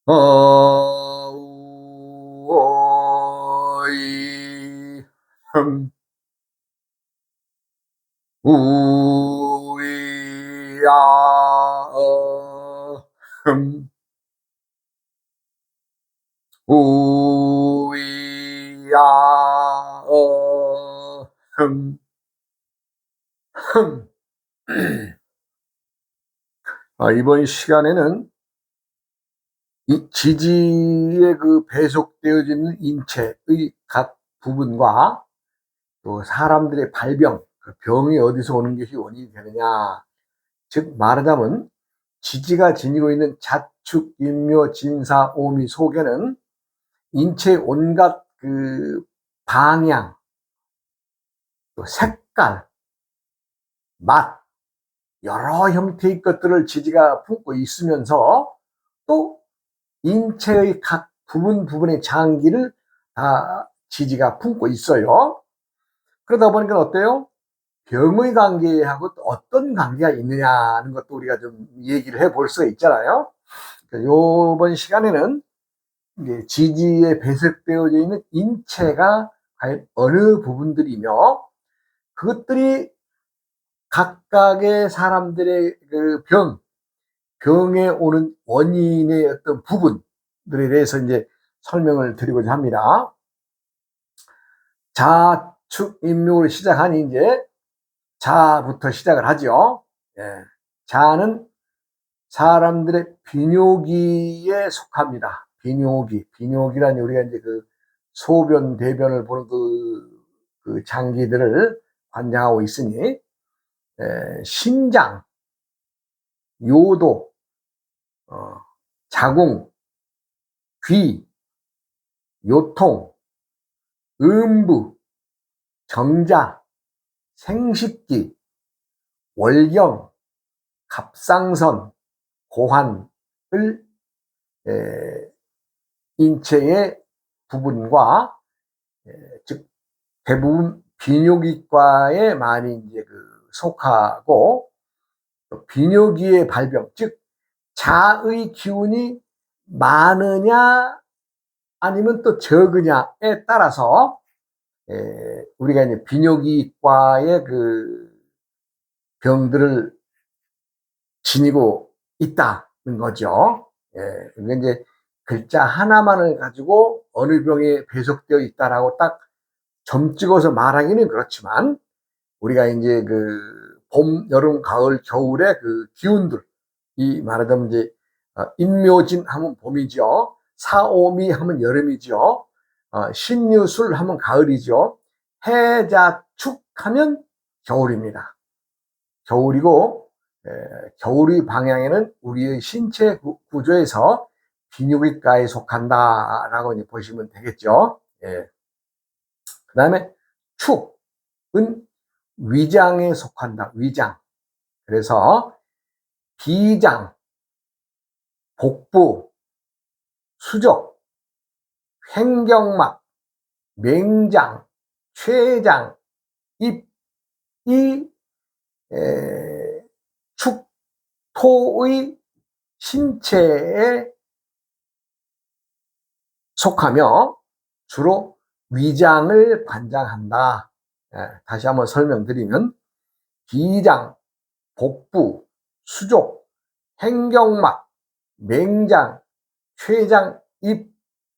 어이 우이야 우이야 흠 흠. 이번 시간에는 이 지지에 배속되어지는 인체의 각 부분과 또 사람들의 발병, 그 병이 어디서 오는 것이 원인이 되느냐, 즉 말하자면 지지가 지니고 있는 자축, 인묘, 진사, 오미 속에는 인체의 온갖 방향, 또 색깔, 맛, 여러 형태의 것들을 지지가 품고 있으면서 또 인체의 각 부분의 장기를 다 지지가 품고 있어요. 그러다 보니까 어때요? 병의 관계하고 또 어떤 관계가 있느냐는 것도 우리가 좀 얘기를 해볼 수가 있잖아요. 이번 시간에는 이제 지지에 배색되어져 있는 인체가 과연 어느 부분들이며 그것들이 각각의 사람들의 병에 오는 원인의 어떤 부분들에 대해서 이제 설명을 드리고자 합니다. 자축인묘를 시작하니 이제 자부터 시작을 하죠. 예. 자는 사람들의 비뇨기에 속합니다. 비뇨기란 우리가 이제 소변, 대변을 보는 그 장기들을 관장하고 있으니, 심장, 요도, 자궁, 귀, 요통, 음부, 정자, 생식기, 월경, 갑상선, 고환을 인체의 부분과 즉 대부분 비뇨기과에 많이 이제 속하고, 비뇨기의 발병, 즉 자의 기운이 많으냐 아니면 또 적으냐에 따라서 우리가 이제 비뇨기과의 병들을 지니고 있다는 거죠. 그러니까 이제 글자 하나만을 가지고 어느 병에 배속되어 있다라고 딱 점 찍어서 말하기는 그렇지만, 우리가 이제 봄, 여름, 가을, 겨울의 기운들, 이 말하자면 이제 인묘진 하면 봄이죠. 사오미 하면 여름이죠. 신유술 하면 가을이죠. 해자축 하면 겨울입니다. 겨울이고, 겨울의 방향에는 우리의 신체 구조에서 비뇨기과에 속한다라고 이제 보시면 되겠죠. 그 다음에 축은 위장에 속한다. 위장. 그래서 비장, 복부, 수족, 횡경막, 맹장, 췌장, 입, 이 축토의 신체에 속하며 주로 위장을 관장한다. 다시 한번 설명드리면 비장, 복부, 수족, 횡경막, 맹장, 췌장, 입,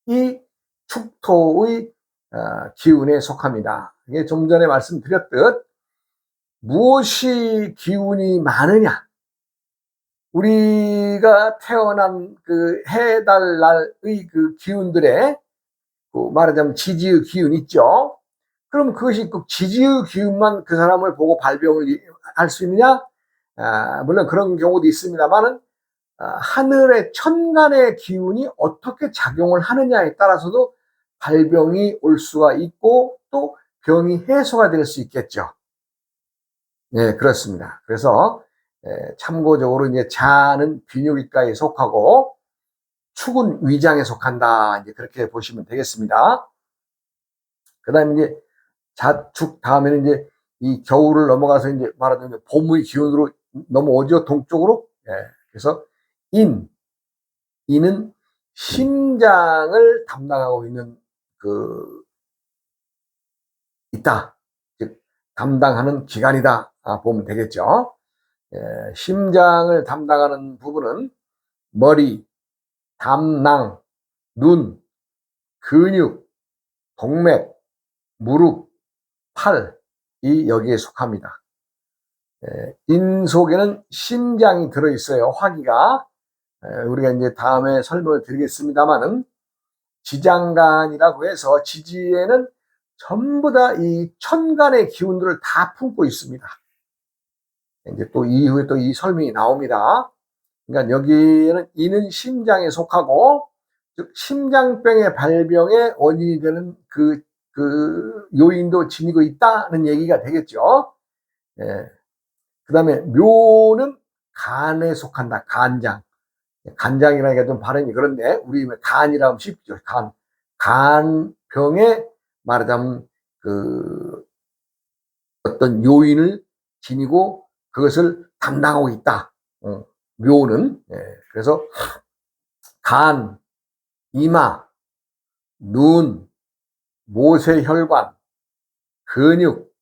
이 축토의 기운에 속합니다. 이게 좀 전에 말씀드렸듯 무엇이 기운이 많으냐, 우리가 태어난 해달 날의 기운들에 말하자면 지지의 기운 있죠. 그럼 그것이 꼭 지지의 기운만 그 사람을 보고 발병을 할 수 있느냐? 물론 그런 경우도 있습니다만은 하늘의 천간의 기운이 어떻게 작용을 하느냐에 따라서도 발병이 올 수가 있고 또 병이 해소가 될 수 있겠죠. 네, 그렇습니다. 그래서 참고적으로 이제 자는 비뇨기과에 속하고 축은 위장에 속한다. 이제 그렇게 보시면 되겠습니다. 그 다음에 이제 자축 다음에는 이제 이 겨울을 넘어가서 이제 말하자면 봄의 기운으로 넘어오죠. 동쪽으로. 그래서 인은 심장을 담당하고 있는 있다. 즉 담당하는 기관이다 보면 되겠죠. 심장을 담당하는 부분은 머리, 담낭, 눈, 근육, 동맥, 무릎, 팔, 이 여기에 속합니다. 인 속에는 심장이 들어있어요. 화기가. 우리가 이제 다음에 설명을 드리겠습니다만은 지장간이라고 해서 지지에는 전부 다 이 천간의 기운들을 다 품고 있습니다. 이제 또 이후에 또 이 설명이 나옵니다. 그러니까 여기에는 이는 심장에 속하고, 즉 심장병의 발병의 원인이 되는 그 요인도 지니고 있다는 얘기가 되겠죠. 그 다음에 묘는 간에 속한다. 간장. 간장이라니까 좀 발음이 그런데 우리 간이라고 하면 쉽죠. 간병에 말하자면 어떤 요인을 지니고 그것을 담당하고 있다. 묘는. 그래서 간, 이마, 눈, 모세혈관, 근육,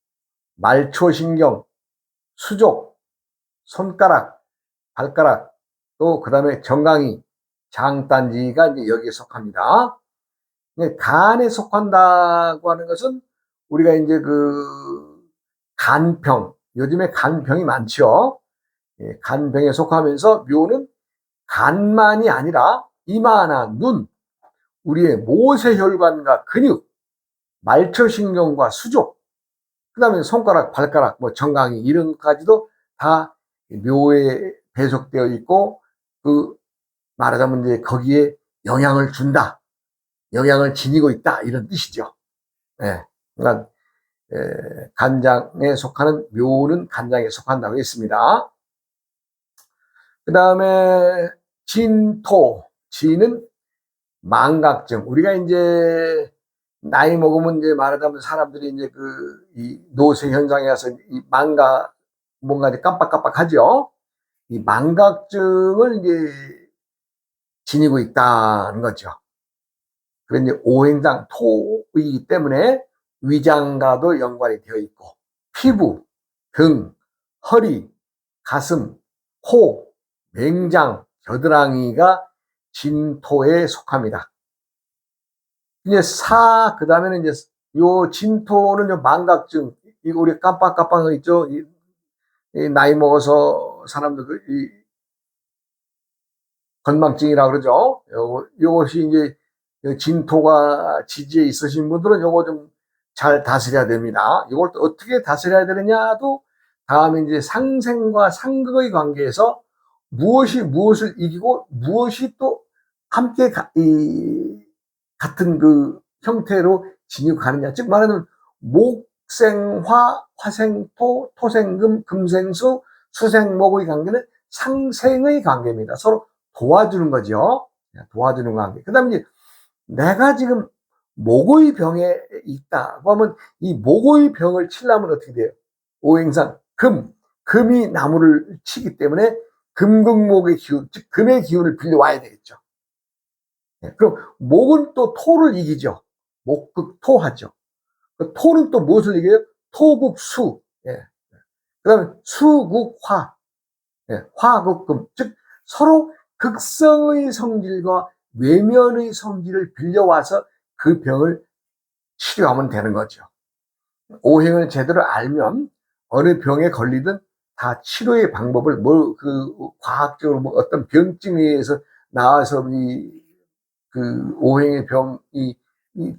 말초신경, 수족, 손가락, 발가락, 또 그 다음에 정강이, 장단지가 이제 여기에 속합니다. 간에 속한다고 하는 것은 우리가 이제 간병, 요즘에 간병이 많죠. 간병에 속하면서 묘는 간만이 아니라 이마나 눈, 우리의 모세혈관과 근육, 말초신경과 수족, 그 다음에 손가락, 발가락, 뭐 정강이 이런 것까지도 다 묘에 배속되어 있고, 말하자면 이제 거기에 영향을 준다, 영향을 지니고 있다, 이런 뜻이죠. 그러니까 간장에 속하는 묘는 간장에 속한다고 했습니다. 그 다음에 진토, 진은 망각증. 우리가 이제 나이 먹으면 이제 말하자면 사람들이 이제 이 노쇠 현상에 와서 이 뭔가 이제 깜빡깜빡하죠. 이 망각증을 이제 지니고 있다는 거죠. 그래서 이제 오행상 토이기 때문에 위장과도 연관이 되어 있고, 피부, 등, 허리, 가슴, 코, 맹장, 겨드랑이가 진토에 속합니다. 이제 그 다음에는 이제 요 진토는 요 망각증, 이거 우리 깜빡깜빡한 거 있죠? 이 나이 먹어서 사람들 이 건망증이라고 그러죠? 요것이 이제 진토가 지지에 있으신 분들은 요거 좀 잘 다스려야 됩니다. 이걸 또 어떻게 다스려야 되느냐도 다음에 이제 상생과 상극의 관계에서 무엇이 무엇을 이기고 무엇이 또 함께 같은 형태로 진입하느냐. 즉 말하면 목생화, 화생토, 토생금, 금생수, 수생목의 관계는 상생의 관계입니다. 서로 도와주는 거죠. 도와주는 관계. 그 다음에 이제 내가 지금 목의 병에 있다고 하면 이 목의 병을 치려면 어떻게 돼요? 오행상 금이 나무를 치기 때문에 금극목의 기운, 즉 금의 기운을 빌려와야 되겠죠. 그럼 목은 또 토를 이기죠. 목극토하죠. 토는 또 무엇을 이겨요? 토극수. 그 다음에 수극화. 화극금. 즉 서로 극성의 성질과 외면의 성질을 빌려와서 그 병을 치료하면 되는 거죠. 오행을 제대로 알면 어느 병에 걸리든 다 치료의 방법을 과학적으로 어떤 병증에 의해서 나와서 오행의 병이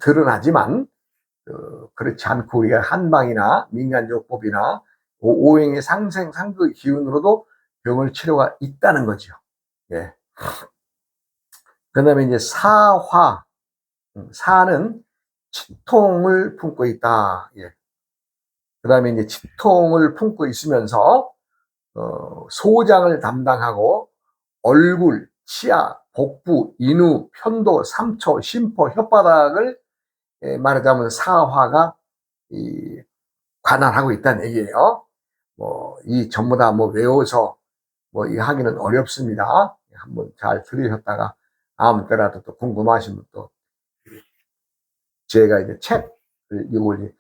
드러나지만 그렇지 않고 우리가 한방이나 민간요법이나 오행의 상생 상극 기운으로도 병을 치료가 있다는 거죠. 그다음에 이제 사화, 사는 치통을 품고 있다. 그다음에 이제 치통을 품고 있으면서 소장을 담당하고 얼굴, 치아, 복부, 인후, 편도, 삼초, 심포, 혓바닥을 말하자면 사화가 관할하고 있다는 얘기예요. 이 전부 다 외워서 이 하기는 어렵습니다. 한번 잘 들으셨다가 아무 때라도 또 궁금하시면 또 제가 이제 책을 이걸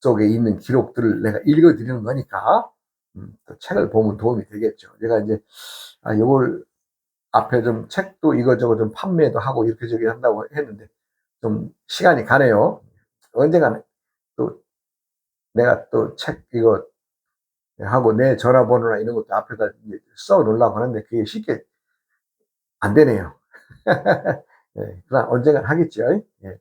속에 있는 기록들을 내가 읽어드리는 거니까 또 책을 보면 도움이 되겠죠. 제가 이제 이걸 앞에 좀 책도 이거저거 좀 판매도 하고 이렇게 저기 한다고 했는데 좀 시간이 가네요. 언젠가는 또 내가 또 책 이거 하고 내 전화번호나 이런 것도 앞에다 써 놓으려고 하는데 그게 쉽게 안 되네요. 예, 그러나 언젠간 하겠죠. 예.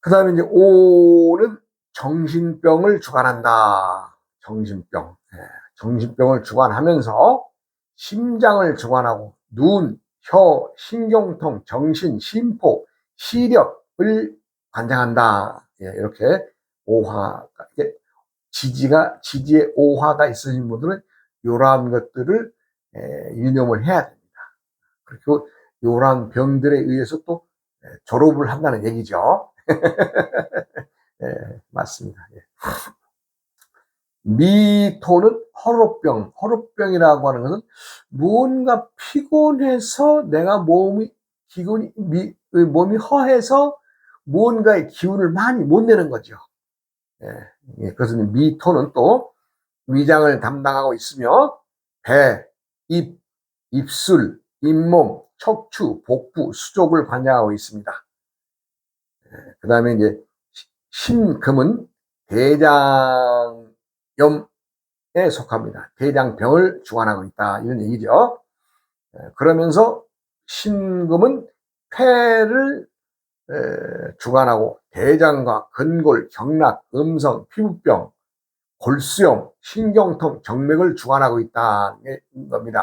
그 다음에 이제 오는 정신병을 주관한다. 정신병. 예, 정신병을 주관하면서 심장을 주관하고 눈, 혀, 신경통, 정신, 심포, 시력을 관장한다. 예, 이렇게 오화, 지지에 오화가 있으신 분들은 이러한 것들을 유념을 해야 됩니다. 그리고 이러한 병들에 의해서 또 졸업을 한다는 얘기죠. 예, 맞습니다. 예. 미토는 허로병, 허로병이라고 하는 것은 무언가 피곤해서 내가 몸이 허해서 무언가의 기운을 많이 못 내는 거죠. 예, 예, 그것은 미토는 또 위장을 담당하고 있으며 배, 입, 입술, 잇몸, 척추, 복부, 수족을 관장하고 있습니다. 예, 그 다음에 이제 신금은 대장염에 속합니다. 대장병을 주관하고 있다 이런 얘기죠. 예, 그러면서 신금은 폐를 주관하고 대장과 근골, 경락, 음성, 피부병, 골수염, 신경통, 정맥을 주관하고 있다는 겁니다.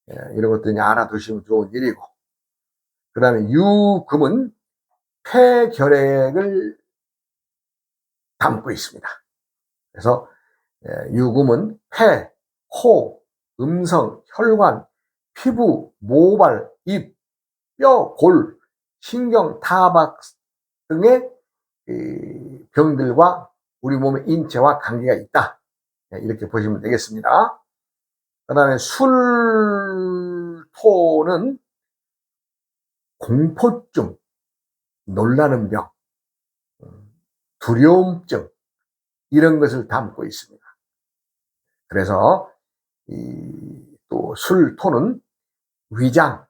예, 이런 것들 알아두시면 좋은 일이고, 그 다음에 유금은 폐결핵을 담고 있습니다. 그래서 유금은 폐, 코, 음성, 혈관, 피부, 모발, 입, 뼈, 골, 신경, 타박 등의 병들과 우리 몸의 인체와 관계가 있다. 이렇게 보시면 되겠습니다. 그 다음에 술토는 공포증, 놀라는 병, 두려움증 이런 것을 담고 있습니다. 그래서 또 술토는 위장,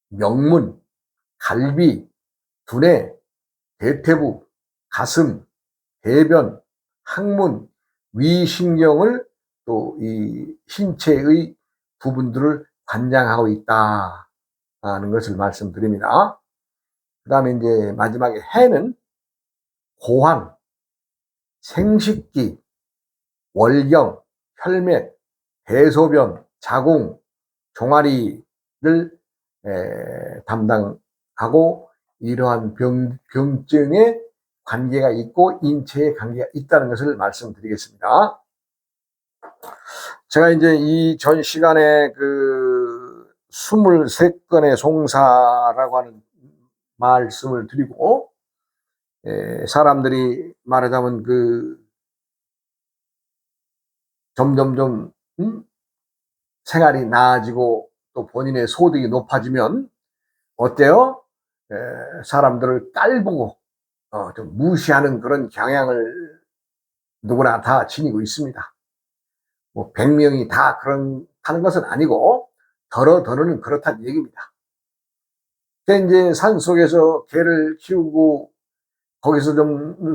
명문, 갈비, 두뇌, 대퇴부, 가슴, 대변, 항문, 위신경을 또 이 신체의 부분들을 관장하고 있다는 것을 말씀드립니다. 그 다음에 이제 마지막에 해는 고환, 생식기, 월경, 혈맥, 대소변, 자궁, 종아리를 담당하고 이러한 병증에 관계가 있고 인체에 관계가 있다는 것을 말씀드리겠습니다. 제가 이제 이 전 시간에 그 23건의 송사라고 하는 말씀을 드리고, 사람들이 말하자면 그 점점점 생활이 나아지고 또 본인의 소득이 높아지면 어때요? 사람들을 깔보고 좀 무시하는 그런 경향을 누구나 다 지니고 있습니다. 뭐 100명이 다 그런 하는 것은 아니고 더러는 그렇다는 얘기입니다. 이제 산 속에서 개를 키우고 거기서 좀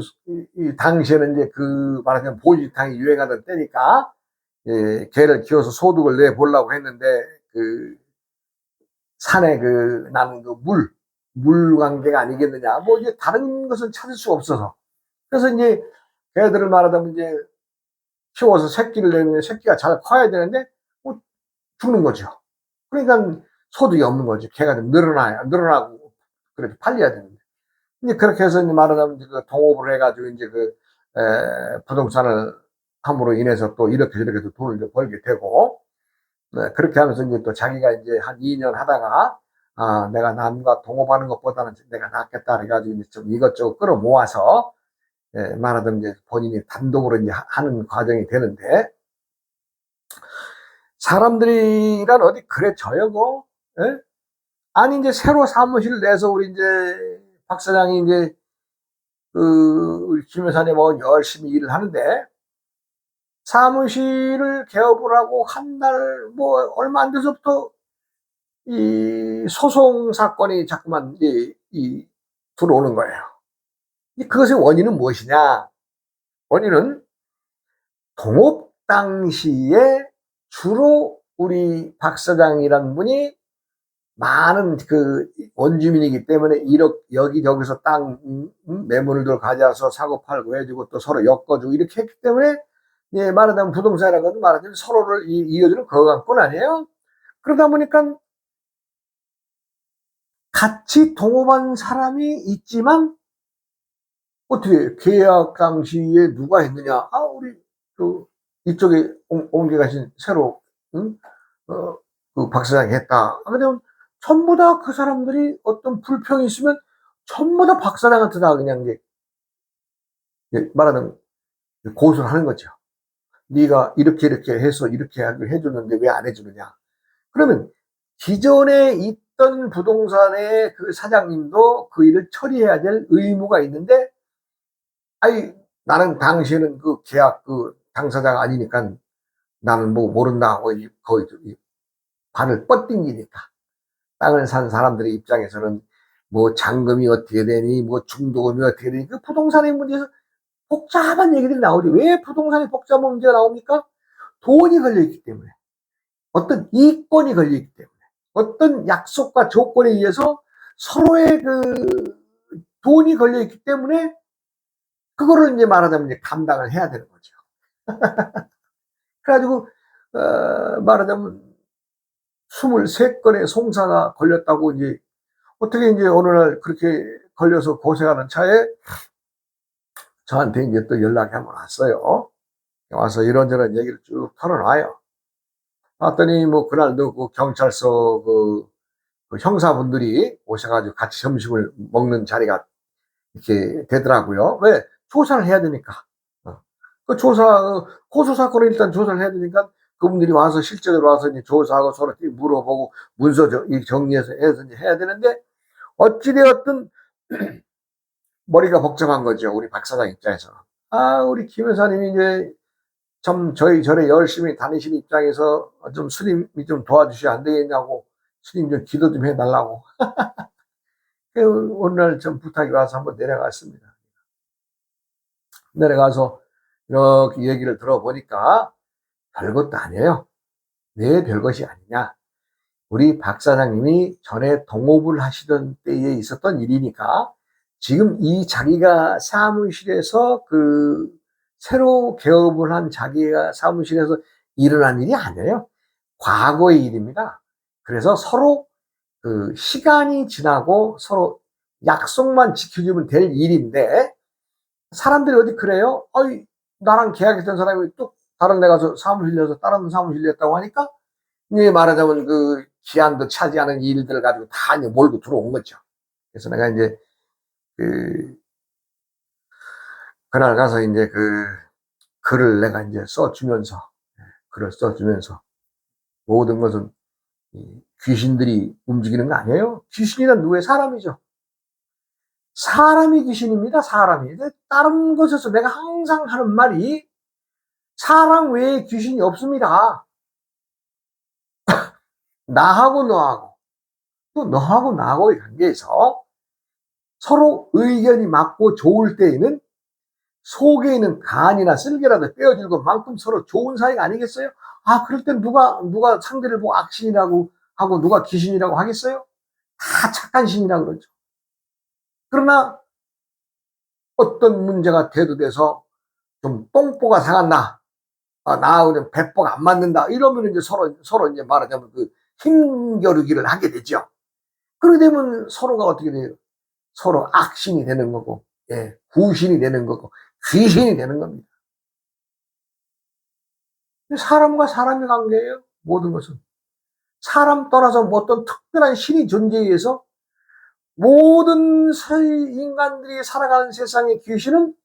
당시에는 이제 그 말하자면 보지탕이 유행하던 때니까 개를 키워서 소득을 내 보려고 했는데 그 산에 그 나는 그 물 관계가 아니겠느냐. 뭐 이제 다른 것을 찾을 수가 없어서. 그래서 이제 개들을 말하자면 이제 키워서 새끼를 내면 새끼가 잘 커야 되는데 뭐 죽는 거죠. 그러니까 소득이 없는 거죠. 개가 좀 늘어나고 그렇게 팔려야 되는데. 이제 그렇게 해서 이제 말하자면 그 동업을 해가지고 이제 그 부동산을 함으로 인해서 또 이렇게 저렇게 돈을 벌게 되고, 네, 그렇게 하면서 이제 또 자기가 이제 한 2년 하다가 내가 남과 동업하는 것보다는 내가 낫겠다 그래가지고 이제 좀 이것저것 끌어모아서 말하자면 이제 본인이 단독으로 이제 하는 과정이 되는데, 사람들이란 어디 그래 저여고 예? 아니, 이제 새로 사무실 내서 우리 이제 박 사장이 이제 우리 김 여사님하고 열심히 일을 하는데, 사무실을 개업을 하고 한 달 뭐 얼마 안 돼서부터 이 소송 사건이 자꾸만 들어오는 거예요. 그것의 원인은 무엇이냐? 원인은 동업 당시에 주로 우리 박 사장이라는 분이 많은 그 원주민이기 때문에 1억 여기저기서 땅 매물들 가져와서 사고 팔고 해주고 또 서로 엮어주고 이렇게 했기 때문에, 예, 말하자면 부동산이라는 것은 말하자면 서로를 이어주는 거각권 아니에요? 그러다 보니까 같이 동업한 사람이 있지만 어떻게 계약 당시에 누가 했느냐? 아, 우리 그 이쪽에 옮겨 가신 새로 응? 그 박 사장이 했다. 그러면 전부 다 그 사람들이 어떤 불평이 있으면 전부 다 박 사장한테 다 그냥 말하는 고소를 하는 거죠. 네가 이렇게 이렇게 해서 이렇게 해줬는데 왜 안 해주느냐? 그러면 기존에 있던 부동산의 그 사장님도 그 일을 처리해야 될 의무가 있는데, 아니, 나는 당시에는 그 계약 그 당사자가 아니니까 나는 뭐 모른다 하고 거의 발을 뻗딩기니까, 땅을 산 사람들의 입장에서는 뭐 잔금이 어떻게 되니 뭐 중도금이 어떻게 되니 그 부동산의 문제에서 복잡한 얘기들이 나오죠. 왜 부동산이 복잡한 문제가 나옵니까? 돈이 걸려있기 때문에, 어떤 이권이 걸려있기 때문에, 어떤 약속과 조건에 의해서 서로의 그 돈이 걸려있기 때문에 그거를 이제 말하자면 이제 감당을 해야 되는 거죠. 그래가지고 말하자면 23건의 송사가 걸렸다고, 이제 어떻게 이제 어느 날 그렇게 걸려서 고생하는 차에 저한테 이제 또 연락이 한번 왔어요. 와서 이런저런 얘기를 쭉 털어놔요. 봤더니 뭐 그날도 그 경찰서 그 형사분들이 오셔가지고 같이 점심을 먹는 자리가 이렇게 되더라고요. 왜? 조사를 해야 되니까. 그 고소 사건을 일단 조사를 해야 되니까 그분들이 와서 실제로 와서 이제 조사하고 서로 물어보고 문서 정리해서 이제 해야 되는데, 어찌되었든 머리가 복잡한 거죠. 우리 박 사장 입장에서. 아, 우리 김 여사님이 이제 참 저희 절에 열심히 다니시는 입장에서 좀 스님이 좀 도와주시면 안 되겠냐고, 스님 좀 기도 좀 해달라고. 오늘 좀 부탁이 와서 한번 내려갔습니다. 내려가서 이렇게 얘기를 들어보니까 별것도 아니에요. 왜 별것이 아니냐? 우리 박 사장님이 전에 동업을 하시던 때에 있었던 일이니까, 지금 이 자기가 사무실에서 새로 개업을 한 자기가 사무실에서 일어난 일이 아니에요. 과거의 일입니다. 그래서 서로 그 시간이 지나고 서로 약속만 지켜주면 될 일인데, 사람들이 어디 그래요? 어이, 나랑 계약했던 사람이 또 다른 데 가서 사무실 내서 다른 사무실 냈다고 하니까, 이제 말하자면 그 기한도 차지하는 일들을 가지고 다 이제 몰고 들어온 거죠. 그래서 내가 이제 그 그날 가서 이제 글을 내가 이제 써주면서, 글을 써주면서, 모든 것은 귀신들이 움직이는 거 아니에요. 귀신이란 누구의? 사람이죠. 사람이 귀신입니다. 사람이. 다른 곳에서 내가 항상 하는 말이, 사람 외에 귀신이 없습니다. 나하고 너하고, 또 너하고 나하고의 관계에서 서로 의견이 맞고 좋을 때에는 속에 있는 간이나 쓸개라도 떼어줄 것만큼 서로 좋은 사이가 아니겠어요? 아, 그럴 땐 누가 상대를 보고 악신이라고 하고 누가 귀신이라고 하겠어요? 다 착한 신이라고 그러죠. 그러나 어떤 문제가 대두돼서 좀 똥보가 상한다, 아, 나하고 좀 배보가 안 맞는다, 이러면 이제 서로 이제 말하자면 그 힘겨루기를 하게 되죠. 그러게 되면 서로가 어떻게 돼요? 서로 악신이 되는 거고, 예, 구신이 되는 거고, 귀신이 되는 겁니다. 사람과 사람의 관계예요. 모든 것은. 사람 떠나서 뭐 어떤 특별한 신이 존재에 의해서 모든 인간들이 살아가는 세상의 귀신은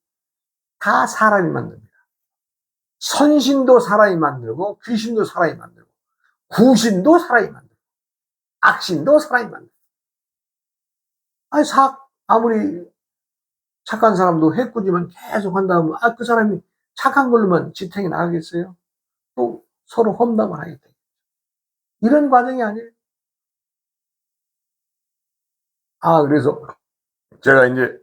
다 사람이 만듭니다. 선신도 사람이 만들고, 귀신도 사람이 만들고, 구신도 사람이 만들고. 악신도 사람이 만든다. 아니, 아무리 착한 사람도 해꾸지만 계속 한다면, 그 사람이 착한 걸로만 지탱이 나가겠어요? 또 서로 험담을 하겠다. 이런 과정이 아니에요. 그래서 제가 이제,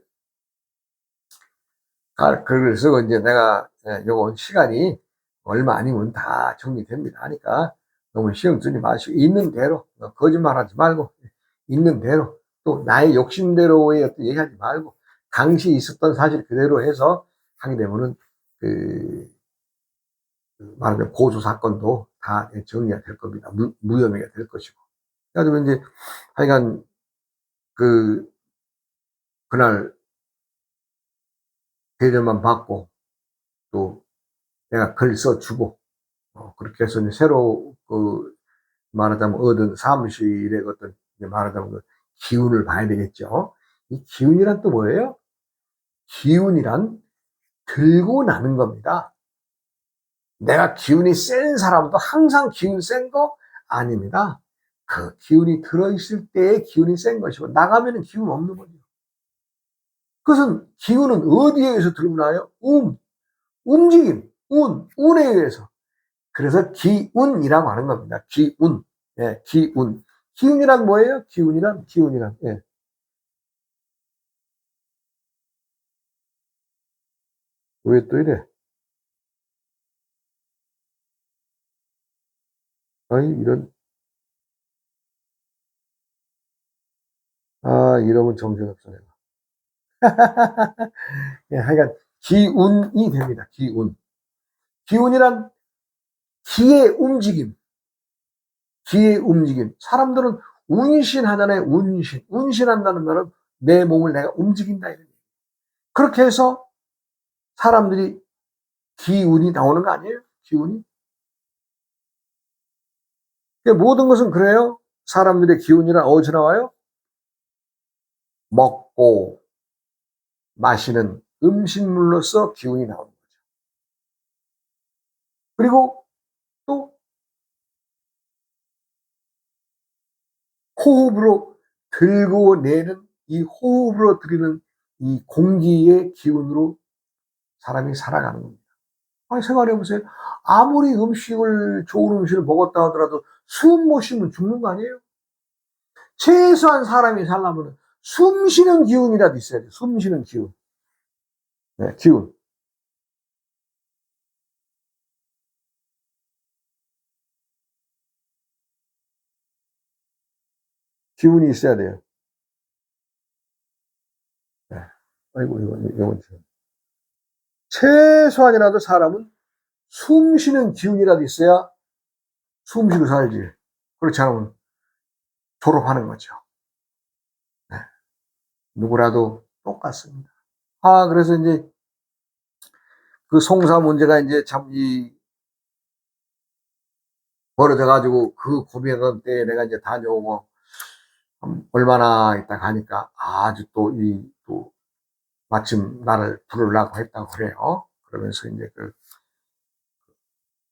글을 쓰고 이제 내가, 요거 시간이 얼마 아니면 다 정리됩니다 하니까 너무 시험 쓰지 마시고, 있는 대로, 거짓말 하지 말고, 있는 대로, 또 나의 욕심대로의 어떤 얘기하지 말고, 당시 있었던 사실 그대로 해서 하게 되면은, 말하자면 고소 사건도 다 정리가 될 겁니다. 무혐의가 될 것이고. 그래가지고 이제, 하여간, 그날 대접만 받고, 또 내가 글 써주고, 그렇게 해서 이제 새로, 말하자면 얻은 사무실의 어떤, 말하자면 기운을 봐야 되겠죠. 이 기운이란 또 뭐예요? 기운이란 들고 나는 겁니다. 내가 기운이 센 사람도 항상 기운 센 거 아닙니다. 그 기운이 들어있을 때의 기운이 센 것이고, 나가면은 기운 없는 거죠. 그것은 기운은 어디에 의해서 들고 나요? 움직임, 운에 의해서. 그래서 기운이라고 하는 겁니다. 기운. 예, 기운. 기운이란 뭐예요? 기운이란. 예. 왜 또 이래? 아니, 이러면 정신없어, 내가. 예, 하여간, 기운이 됩니다. 기운. 기운이란 기의 움직임. 기의 움직임. 사람들은 운신하잖아요. 운신한다는 말은 내 몸을 내가 움직인다. 이런. 그렇게 해서 사람들이 기운이 나오는 거 아니에요? 기운이. 모든 것은 그래요. 사람들의 기운이란 어디서 나와요? 먹고 마시는 음식물로서 기운이 나오는 거죠. 그리고 또 호흡으로 들고 내는, 이 호흡으로 들이는 이 공기의 기운으로 사람이 살아가는 겁니다. 생각해 보세요. 아무리 좋은 음식을 먹었다 하더라도 숨 못 쉬면 죽는 거 아니에요? 최소한 사람이 살려면 숨 쉬는 기운이라도 있어야 돼요. 숨 쉬는 기운. 네, 기운. 기운이 있어야 돼요. 네. 아이고, 이건 최소한이라도 사람은 숨 쉬는 기운이라도 있어야 숨 쉬고 살지. 그렇지 않으면 졸업하는 거죠. 네. 누구라도 똑같습니다. 그래서 이제 그 송사 문제가 이제 참 벌어져가지고 그 고민하던 때에 내가 이제 다녀오고 얼마나 있다 가니까 아주 또 마침 나를 부르려고 했다고 그래요. 그러면서 이제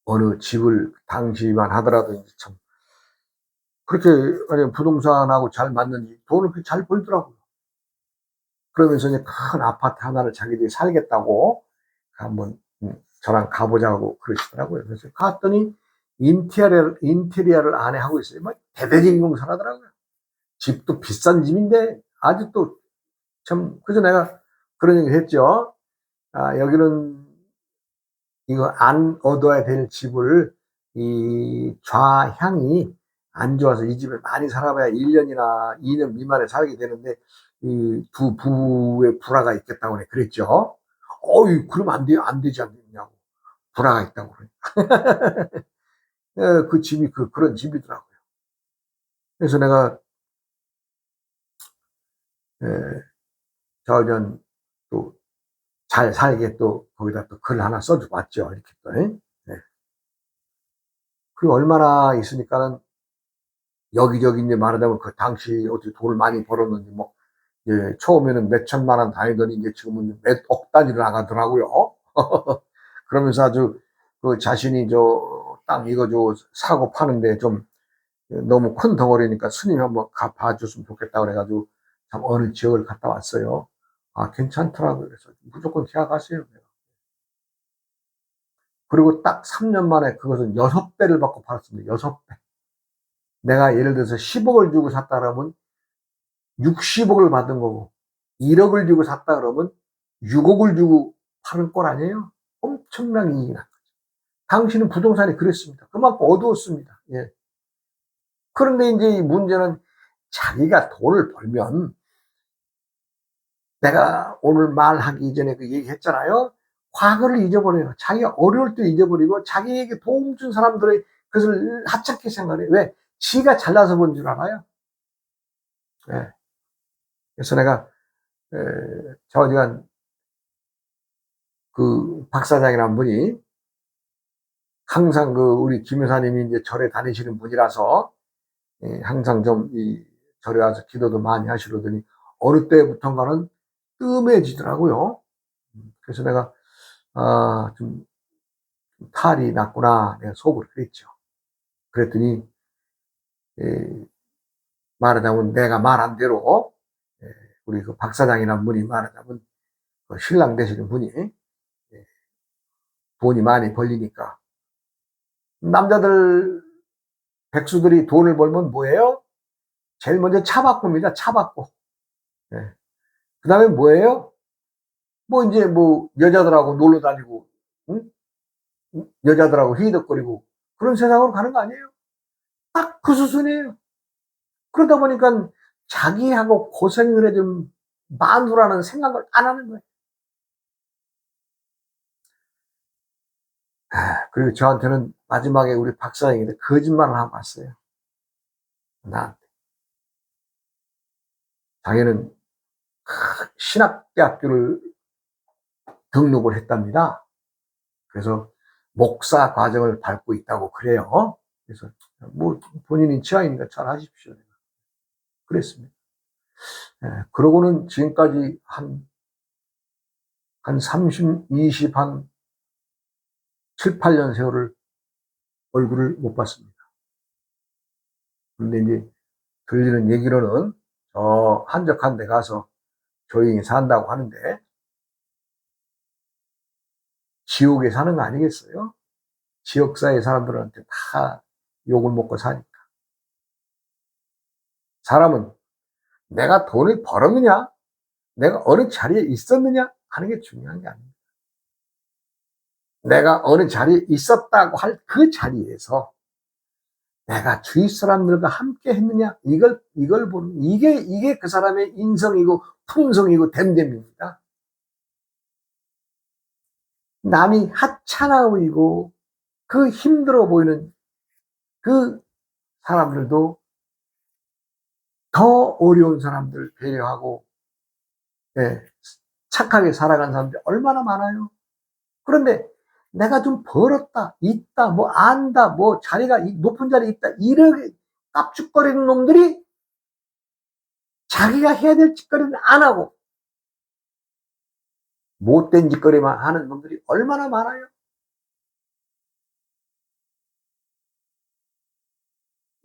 어느 집을 당시만 하더라도 이제 참 그렇게 부동산하고 잘 맞는지 돈을 그렇게 잘 벌더라고요. 그러면서 이제 큰 아파트 하나를 자기들이 살겠다고 한번 저랑 가보자고 그러시더라고요. 그래서 갔더니 인테리어를 안에 하고 있어요. 막 대대적인 공사를 하더라고요. 집도 비싼 집인데 아주 또 참, 그래서 내가 그런 얘기를 했죠. 여기는 이거 안 얻어야 될 집을 이 좌향이 안 좋아서 이 집에 많이 살아봐야 1년이나 2년 미만에 살게 되는데 이 두 부부의 불화가 있겠다고 그랬죠. 그럼 안 되지 않겠냐고. 불화가 있다고 그래. 그 집이 그런 집이더라고요. 그래서 내가 저전 또 잘 살게 또 거기다 또 글 하나 써주고 왔죠. 이렇게 또. 네. 그리고 얼마나 있으니까는 여기저기 이제 말하자면 그 당시 어떻게 돈을 많이 벌었는지 뭐, 처음에는 몇 천만 원 다니더니 이제 지금은 몇 억 단위로 나가더라고요. 그러면서 아주 그 자신이 땅 이거 사고 파는데 좀 너무 큰 덩어리니까 스님이 한번 봐줬으면 좋겠다 그래가지고 참 어느 지역을 갔다 왔어요. 아, 괜찮더라고요. 그래서 무조건 계약하세요. 그리고 딱 3년 만에 그것은 6배를 받고 팔았습니다. 6배. 내가 예를 들어서 10억을 주고 샀다 그러면 60억을 받은 거고, 1억을 주고 샀다 그러면 6억을 주고 파는 꼴 아니에요? 엄청난 이익이 나. 당신은 부동산이 그랬습니다. 그만큼 어두웠습니다. 예. 그런데 이제 이 문제는 자기가 돈을 벌면, 내가 오늘 말하기 전에 그 얘기 했잖아요. 과거를 잊어버려요. 자기가 어려울 때 잊어버리고 자기에게 도움 준 사람들의 그것을 하찮게 생각해요. 왜? 지가 잘나서 본 줄 알아요. 예. 그래서 내가 저 어지간 그 박사장이라는 분이 항상 그 우리 김 여사님이 이제 절에 다니시는 분이라서 항상 좀 이 절에 와서 기도도 많이 하시려더니 어느 때부턴가는 뜸해지더라고요. 그래서 내가 좀 탈이 났구나 내가 속으로 그랬죠. 그랬더니 말하자면 내가 말한 대로 우리 그 박사장이라는 분이 말하자면 그 신랑 되시는 분이 돈이 많이 벌리니까 남자들 백수들이 돈을 벌면 뭐예요? 제일 먼저 차 바꿉니다. 차 바꿔. 예. 그 다음에 뭐예요? 뭐 이제 뭐 여자들하고 놀러 다니고, 응? 여자들하고 희덕거리고 그런 세상으로 가는 거 아니에요? 딱 그 수순이에요. 그러다 보니까 자기하고 고생을 해준 마누라는 생각을 안 하는 거예요. 그리고 저한테는 마지막에 우리 박사님인데 거짓말을 하고 왔어요. 나한테. 자기는 신학대학교를 등록을 했답니다. 그래서 목사 과정을 밟고 있다고 그래요. 그래서 뭐 본인이 취향이니까 잘 하십시오. 그랬습니다. 그러고는 지금까지 한 30, 20, 한 7, 8년 세월을 얼굴을 못 봤습니다. 그런데 이제 들리는 얘기로는 저 한적한 데 가서 조용히 산다고 하는데 지옥에 사는 거 아니겠어요? 지역사회 사람들한테 다 욕을 먹고 사니까. 사람은 내가 돈을 벌었느냐, 내가 어느 자리에 있었느냐 하는 게 중요한 게 아닙니다. 내가 어느 자리에 있었다고 할 그 자리에서 내가 주위 사람들과 함께 했느냐, 이걸 보는, 이게 그 사람의 인성이고 품성이고 됨됨입니다. 남이 하찮아 보이고 그 힘들어 보이는 그 사람들도 더 어려운 사람들 배려하고, 예, 착하게 살아간 사람들이 얼마나 많아요. 그런데 내가 좀 벌었다, 있다, 뭐 안다, 뭐 자리가 높은 자리에 있다, 이렇게 깝죽거리는 놈들이 자기가 해야 될 짓거리는 안 하고 못된 짓거리만 하는 놈들이 얼마나 많아요.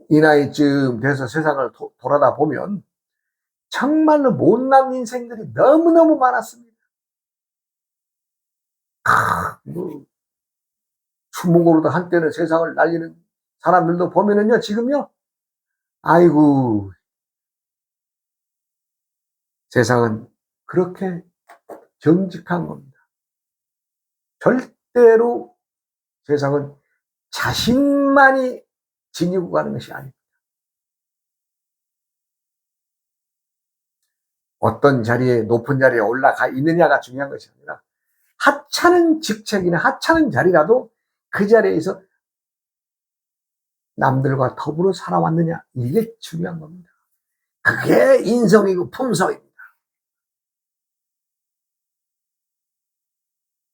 이 나이쯤 돼서 세상을 돌아다 보면 정말로 못난 인생들이 너무너무 많았습니다. 뭐 추모고로도 한때는 세상을 날리는 사람들도 보면은요, 지금요, 아이고, 세상은 그렇게 정직한 겁니다. 절대로 세상은 자신만이 지니고 가는 것이 아닙니다. 어떤 자리에, 높은 자리에 올라가 있느냐가 중요한 것이 아니라 하찮은 직책이나 하찮은 자리라도 그 자리에서 남들과 더불어 살아왔느냐, 이게 중요한 겁니다. 그게 인성이고 품성입니다.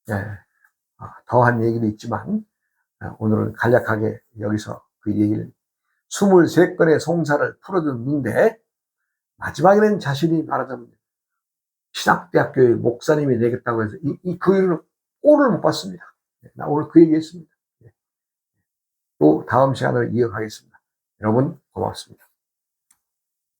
네. 더한 얘기도 있지만 오늘은 간략하게 여기서 그 얘기를 23건의 송사를 풀어줬는데 마지막에는 자신이 말하자면 신학대학교의 목사님이 되겠다고 해서 그 일을 꼴을 못 봤습니다. 나 오늘 그 얘기 했습니다. 또 다음 시간을 이어가겠습니다. 여러분 고맙습니다.